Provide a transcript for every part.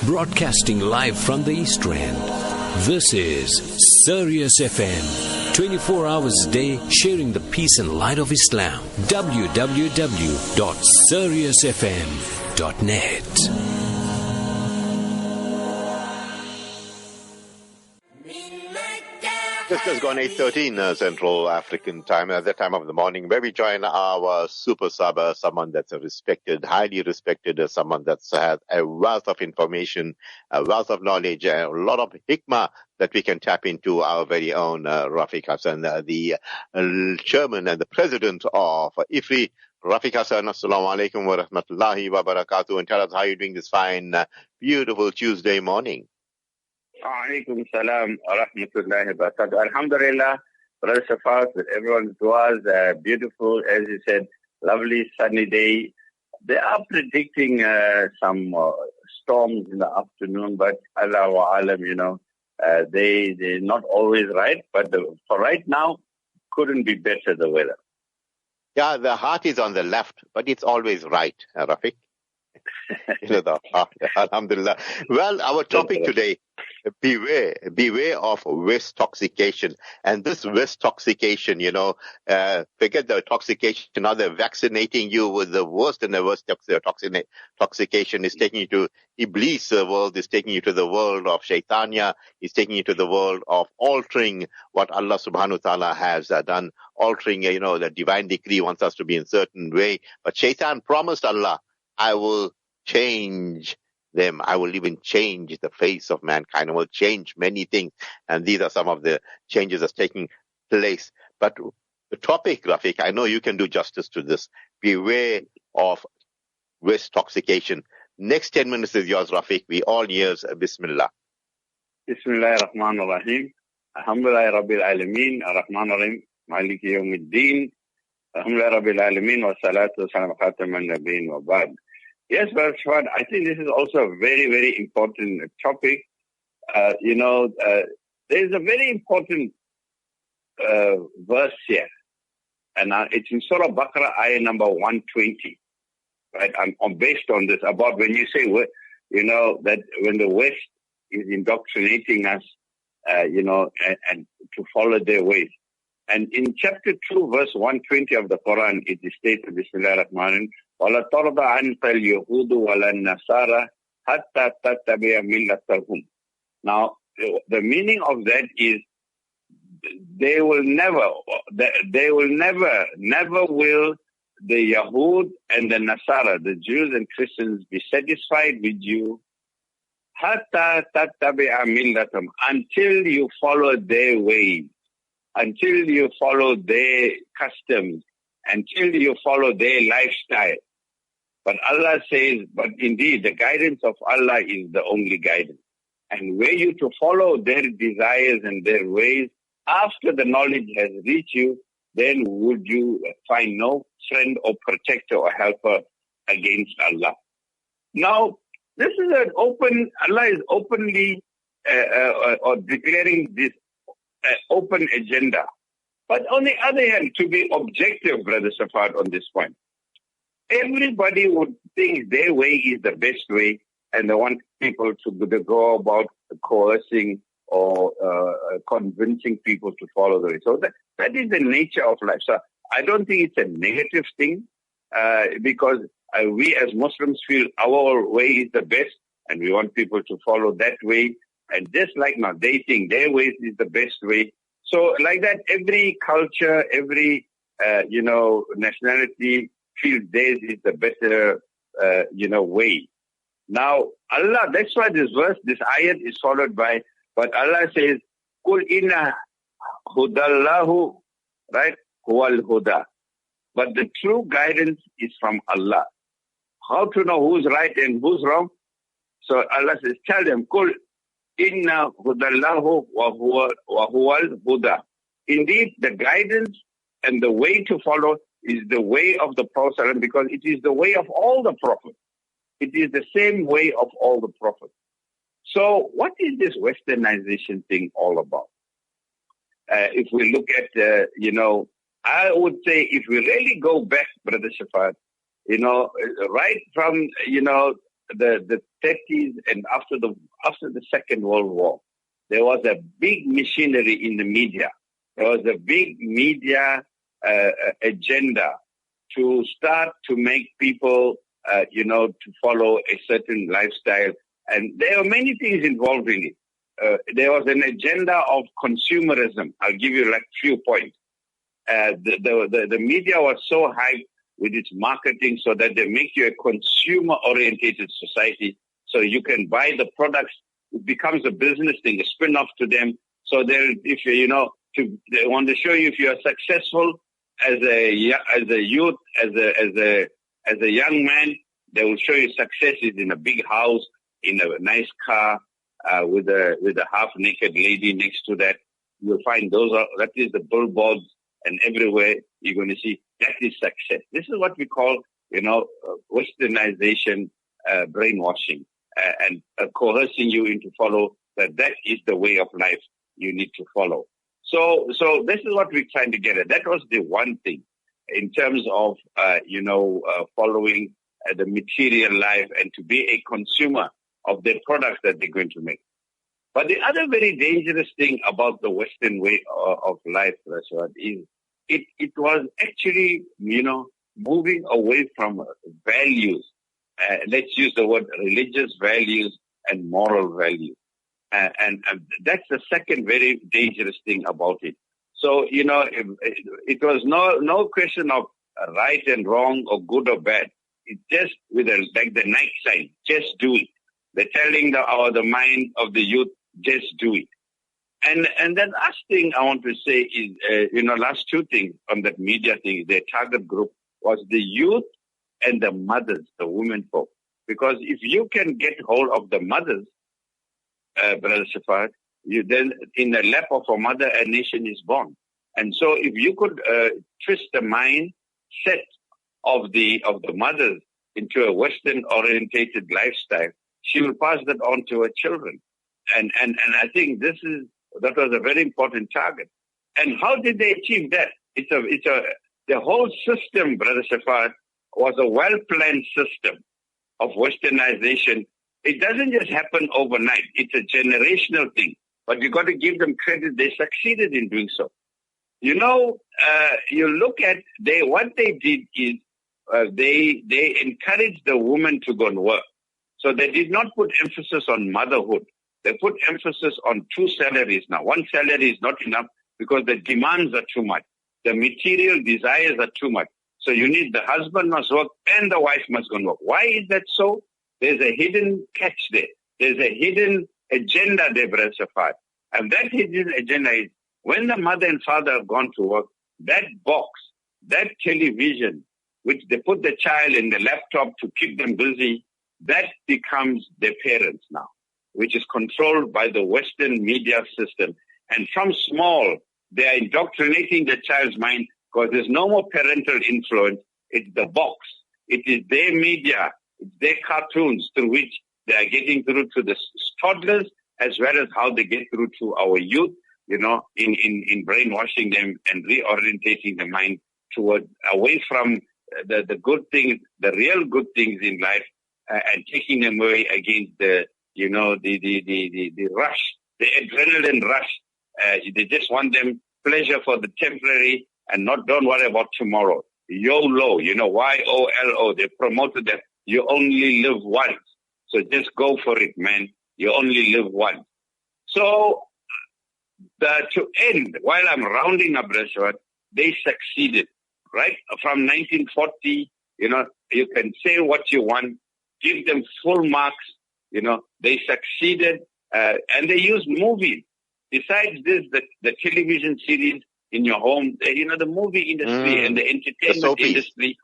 Broadcasting live from the East End. This is Sirius FM. 24 hours a day, sharing the peace and light of Islam. www.siriusfm.net. Just has gone 8:13 Central African time, at that time of the morning, where we join our super sub, someone that's respected, highly respected, someone that's had a wealth of information, a wealth of knowledge, a lot of hikmah that we can tap into. Our very own Rafeek Hassen, the chairman and the president of IFRI. Rafeek Hassen, assalamu alaikum wa rahmatullahi wa barakatuh, and tell us how you're doing this fine, beautiful Tuesday morning. Alaikum salam wa rahmatullahi wa barakatuh. Alhamdulillah, Brother Shafat, with everyone's du'as, beautiful, as you said, lovely sunny day. They are predicting some storms in the afternoon, but Allahu Alam, they're not always right, but for right now, couldn't be better, the weather. Yeah, the heart is on the left, but it's always right, Rafeek. Alhamdulillah. Well, our topic today, beware of waste toxification. And this waste toxification, forget the toxification. Now they're vaccinating you with the worst and the worst toxification. Is taking you to Iblis world, is taking you to the world of Shaitania, is taking you to the world of altering what Allah subhanahu wa ta'ala has done, altering, the divine decree wants us to be in a certain way. But Shaitan promised Allah, I will change them. I will even change the face of mankind. I will change many things. And these are some of the changes that's taking place. But the topic, Rafeek, I know you can do justice to this. Beware of waste toxification. Next 10 minutes is yours, Rafeek. We all ears. Bismillah. Bismillah ar-Rahman ar-Rahim. Alhamdulillah Rabbil Alameen. Ar-Rahman ar-Rahim. Maliki Yawmiddin. Alhamdulillah Rabbil Alameen. Wa salatu wa salam khataman nabiyyin wa ba'd. Yes, but I think this is also a very, very important topic. There's a very important verse here, and it's in Surah Baqarah, ayah number 120. Right, I'm based on this about when you say, that when the West is indoctrinating us, and to follow their ways. And in chapter 2, verse 120 of the Quran, it is stated, Bismillah ar-Rahman وَلَا تَرْضَ عَنْكَ الْيَهُودُ وَلَا النَّصَارَى حَتَّى تَتَّبِعَ مِلَّتَهُمْ. Now, the meaning of that is they will never will the Yahud and the Nasara, the Jews and Christians, be satisfied with you حَتَّى تَتَّبِعَ مِلَّتَهُمْ, until you follow their ways, until you follow their customs, until you follow their lifestyle. But Allah says, but indeed the guidance of Allah is the only guidance. And were you to follow their desires and their ways, after the knowledge has reached you, then would you find no friend or protector or helper against Allah. Now, this is Allah is openly or declaring this open agenda. But on the other hand, to be objective, Brother Safad, on this point, everybody would think their way is the best way, and they want people to go about coercing or convincing people to follow the way. So that is the nature of life. So I don't think it's a negative thing, because we as Muslims feel our way is the best, and we want people to follow that way. And just like now, they think their way is the best way. So like that, every culture, every, nationality feels theirs is the better, way. Now, Allah, that's why this verse, this ayat is followed by, but Allah says, Kul inna hudallahu, right? Huwal huda. But the true guidance is from Allah. How to know who's right and who's wrong? So Allah says, tell them, Kul inna hudallahu wa huwal huda. Indeed, the guidance and the way to follow is the way of the Prophet, because it is the way of all the prophets. It is the same way of all the prophets. So what is this westernization thing all about? If we look at, I would say if we really go back, Brother Shafat, right from, the 30s and after the Second World War, there was a big machinery in the media. There was a big media agenda to start to make people, to follow a certain lifestyle. And there are many things involved in it. There was an agenda of consumerism. I'll give you like few points. The media was so hyped with its marketing so that they make you a consumer-orientated society so you can buy the products. It becomes a business thing, a spin-off to them. So they want to show you if you are successful as a youth, as a young man, they will show you success is in a big house, in a nice car, with a half-naked lady next to that. You'll find that is the billboards, and everywhere you're going to see that is success. This is what we call, westernization, brainwashing, and coercing you into follow that is the way of life you need to follow. So this is what we're trying to get at. That was the one thing in terms of, following the material life and to be a consumer of the products that they're going to make. But the other very dangerous thing about the Western way of life, Rashad, is it was actually, moving away from values. Let's use the word religious values and moral values. And that's the second very dangerous thing about it. So, it was no question of right and wrong or good or bad. It's just like the Nike sign, just do it. They're telling the mind of the youth, just do it. And the last thing I want to say is, last two things on that media thing, their target group was the youth and the mothers, the women folk. Because if you can get hold of the mothers, Brother Shafat, then in the lap of a mother, a nation is born. And so if you could twist the mindset of the mothers into a Western-orientated lifestyle, she will pass that on to her children. And I think that was a very important target. And how did they achieve that? The whole system, Brother Shafat, was a well-planned system of Westernization. It doesn't just happen overnight. It's a generational thing. But you got to give them credit. They succeeded in doing so. You look at what they did is they encouraged the woman to go and work. So they did not put emphasis on motherhood. They put emphasis on two salaries now. One salary is not enough because the demands are too much. The material desires are too much. So you need the husband must work and the wife must go and work. Why is that so? There's a hidden catch there. There's a hidden agenda there, Brother Shafat. And that hidden agenda is when the mother and father have gone to work, that box, that television, which they put the child in the laptop to keep them busy, that becomes their parents now, which is controlled by the Western media system. And from small, they are indoctrinating the child's mind because there's no more parental influence. It's the box. It is their media. It's their cartoons through which they are getting through to the toddlers as well as how they get through to our youth, in brainwashing them and reorientating the mind toward away from the good things, the real good things in life, and taking them away against the rush, the adrenaline rush. They just want them pleasure for the temporary and don't worry about tomorrow. YOLO, YOLO. They promoted that you only live once. So just go for it, man. You only live once. So to end, while I'm rounding up, Rashad, they succeeded, right? From 1940, you can say what you want, give them full marks, they succeeded, and they used movies. Besides this, the television series in your home, the movie industry and the entertainment industry,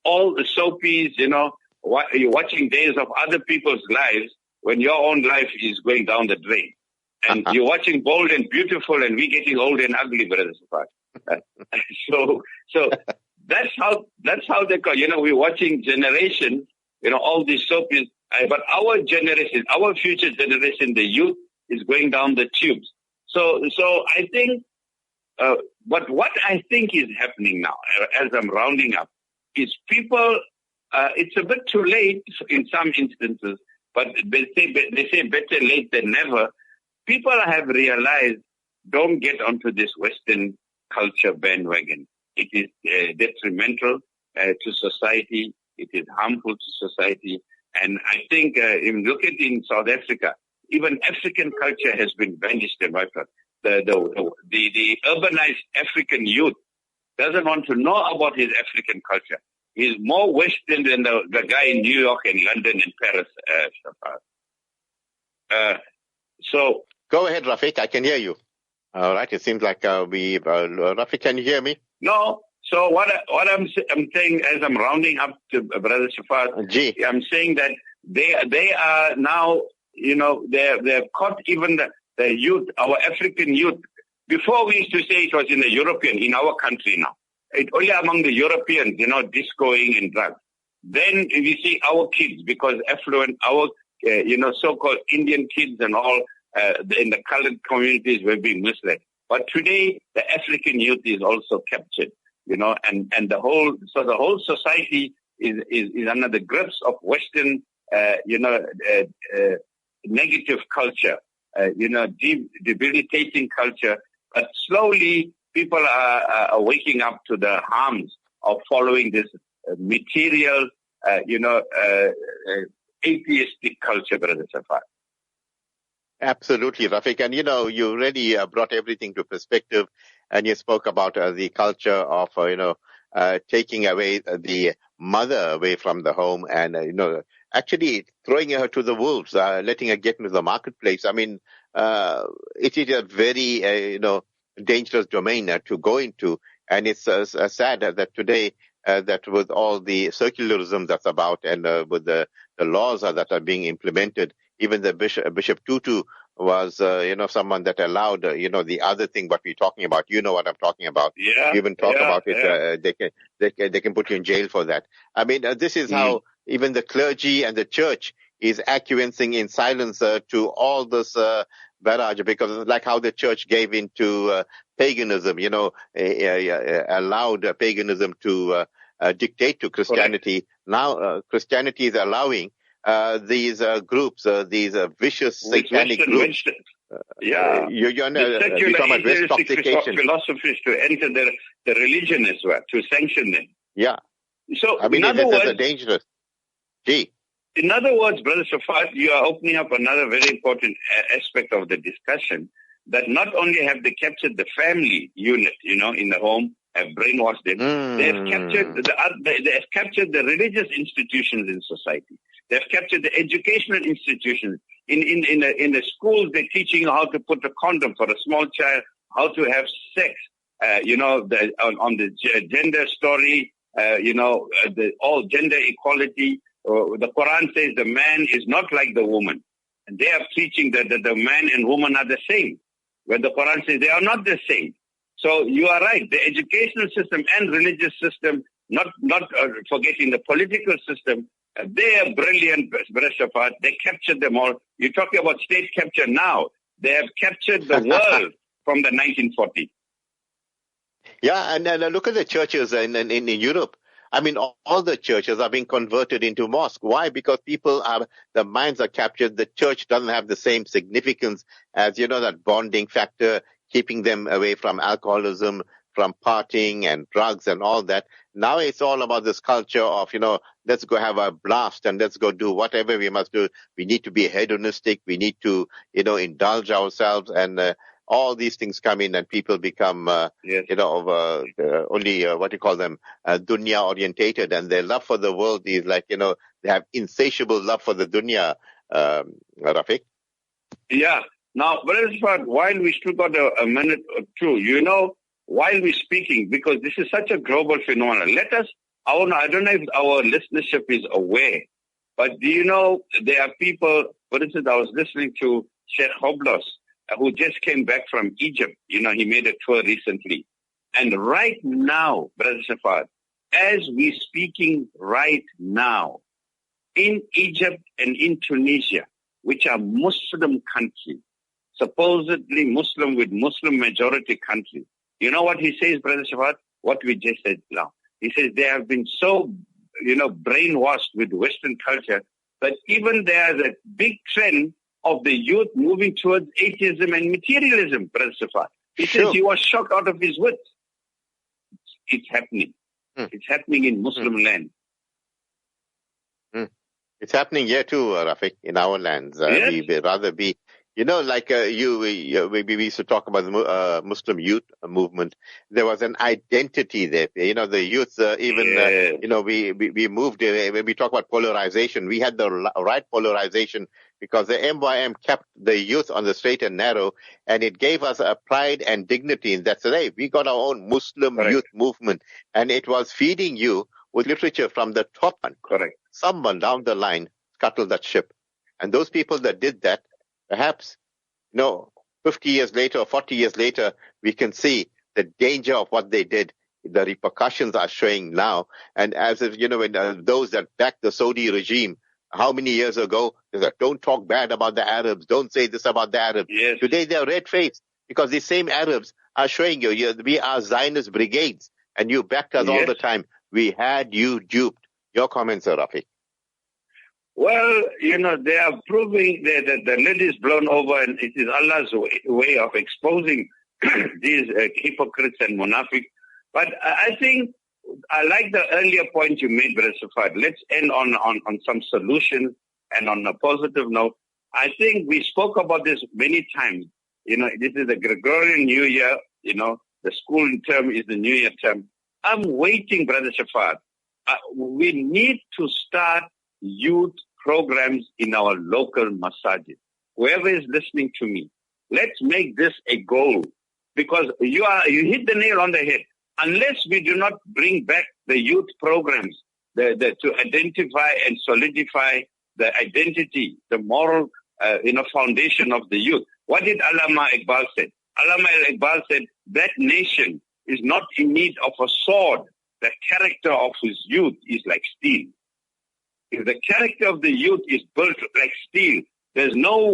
all the soapies, you're watching days of other people's lives when your own life is going down the drain. And you're watching Bold and Beautiful and we getting old and ugly, Brother Safar. So that's how they call, we're watching generations, all these soapies, but our generation, our future generation, the youth is going down the tubes. So I think, but what I think is happening now, as I'm rounding up, is people it's a bit too late in some instances, but they say better late than never. People have realized, don't get onto this Western culture bandwagon. It is detrimental to society. It is harmful to society. And I think, look at in South Africa, even African culture has been vanished in Africa. The urbanized African youth doesn't want to know about his African culture. He's more Western than the guy in New York and London and Paris, so go ahead, Rafeek. I can hear you. All right. It seems like Rafeek, can you hear me? No. So what I'm saying, as I'm rounding up to Brother Shafat, I'm saying that they are now, they've caught even the youth, our African youth. Before we used to say it was in our country now. It's only among the Europeans, discoing and drugs. Then we see our kids, because affluent, our, so-called Indian kids and all, in the colored communities were being misled. But today, the African youth is also captured, and the whole society is under the grips of Western, negative culture, debilitating culture. But slowly, people are waking up to the harms of following this material, atheistic culture, Brother Safar. Absolutely, Rafeek. And, you really brought everything to perspective, and you spoke about the culture of, taking away the mother away from the home and, actually throwing her to the wolves, letting her get into the marketplace. I mean, it is a very, dangerous domain to go into. And it's sad that today, that with all the secularism that's about and with the laws that are being implemented, even the Bishop Tutu was, someone that allowed, the other thing what we're talking about. You know what I'm talking about. Yeah. You even talk about it. They can put you in jail for that. I mean, this is how even the clergy and the church is acquiescing in silence to all this barrage, because like how the church gave into paganism, allowed paganism to dictate to Christianity. Correct. Now Christianity is allowing these groups, these vicious satanic groups. You're talking about West Toxification. Philosophies to enter the religion as well, to sanction them. Yeah. So, I mean, it's dangerous. In other words, Brother Shafat, you are opening up another very important aspect of the discussion, that not only have they captured the family unit, in the home, have brainwashed them, they have captured the religious institutions in society. They have captured the educational institutions. In the schools, they're teaching how to put a condom for a small child, how to have sex, on the gender story, all gender equality. The Quran says the man is not like the woman. And they are preaching that the man and woman are the same, where the Quran says they are not the same. So you are right. The educational system and religious system, not forgetting the political system, they are brilliant, Brother Shafat. They captured them all. You're talking about state capture now. They have captured the world from the 1940s. Yeah, and look at the churches in Europe. I mean, all the churches are being converted into mosques. Why? Because the minds are captured. The church doesn't have the same significance as, that bonding factor, keeping them away from alcoholism, from partying and drugs and all that. Now it's all about this culture of, let's go have a blast and let's go do whatever we must do. We need to be hedonistic. We need to, indulge ourselves, and all these things come in and people become, only, what you call them, dunya orientated, and their love for the world is like, they have insatiable love for the dunya, Rafeek. Yeah. Now, while we still got a minute or two, while we're speaking, because this is such a global phenomenon, I don't know if our listenership is aware, but do you know there are people, for instance, I was listening to Sheikh Hoblos, who just came back from Egypt. He made a tour recently. And right now, Brother Shafat, as we're speaking right now, in Egypt and in Tunisia, which are Muslim countries, supposedly Muslim with Muslim majority countries, you know what he says, Brother Shafat? What we just said now. He says they have been so brainwashed with Western culture, but even there's a big trend of the youth moving towards atheism and materialism, Brother Safar. He says he was shocked out of his wits. It's happening. It's happening in Muslim land. It's happening here too, Rafeek, in our lands. Yes. We'd rather be, we used to talk about the Muslim youth movement. There was an identity there. The youth, we moved, when we talk about polarization, we had the right polarization because the MYM kept the youth on the straight and narrow, and it gave us a pride and dignity in that. So, hey, we got our own Muslim youth movement, and it was feeding you with literature from the top one. Correct. Someone down the line scuttled that ship. And those people that did that, perhaps, 50 years later or 40 years later, we can see the danger of what they did. The repercussions are showing now. And as if, when those that backed the Saudi regime, how many years ago, they said, don't talk bad about the Arabs, don't say this about the Arabs. Yes. Today they're red-faced because these same Arabs are showing you, we are Zionist brigades, and you backed us all the time. We had you duped. Your comments, Rafeek. Well, they are proving that the lid is blown over, and it is Allah's way of exposing these hypocrites and munafiq. But I think I like the earlier point you made, Brother Safad. Let's end on some solutions and on a positive note. I think we spoke about this many times. This is the Gregorian New Year. The school term is the New Year term. I'm waiting, Brother Safad. We need to start youth programs in our local masajid. Whoever is listening to me, let's make this a goal, because you hit the nail on the head. Unless we do not bring back the youth programs to identify and solidify the identity, the moral foundation of the youth. What did Allama Iqbal say? Allama Iqbal said that nation is not in need of a sword. The character of his youth is like steel. If the character of the youth is built like steel, there's no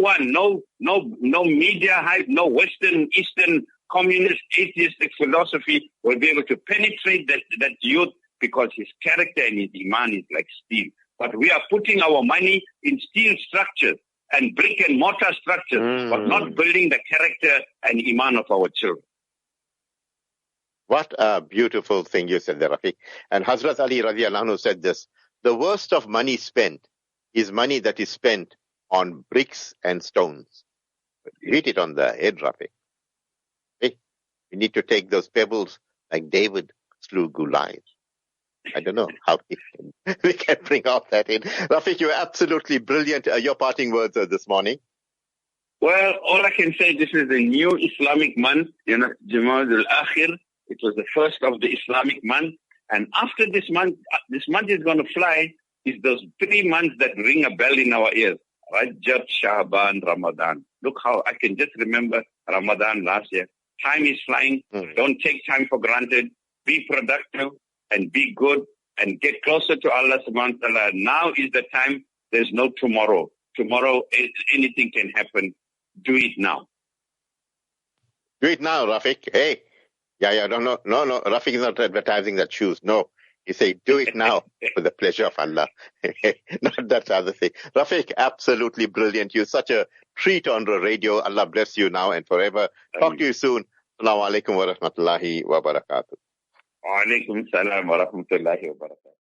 media hype, no Western, Eastern, communist, atheistic philosophy will be able to penetrate that youth, because his character and his iman is like steel. But we are putting our money in steel structures and brick and mortar structures, but not building the character and iman of our children. What a beautiful thing you said there, Rafeek. And Hazrat Ali radiallahu anhu said this: the worst of money spent is money that is spent on bricks and stones. Hit it on the head, Rafeek. Hey, we need to take those pebbles like David slew Goliath. I don't know how we can bring out that in. Rafeek, you're absolutely brilliant. Your parting words this morning. Well, all I can say, this is the new Islamic month, Jamad al-Akhir. It was the first of the Islamic month. And after this month is going to fly, is those 3 months that ring a bell in our ears. Rajab, Sha'ban, Ramadan. Look how I can just remember Ramadan last year. Time is flying. Don't take time for granted. Be productive and be good and get closer to Allah subhanahu wa ta'ala. Now is the time. There's no tomorrow. Tomorrow, anything can happen. Do it now. Do it now, Rafeek. Hey. Yeah, no, Rafeek is not advertising that shoes. No, he say, do it now for the pleasure of Allah. Not that other thing. Rafeek, absolutely brilliant. You're such a treat on the radio. Allah bless you now and forever. Talk to you soon. Assalamu alaikum wa rahmatullahi wa barakatuh. Wa alaikum salam wa rahmatullahi wa barakatuh.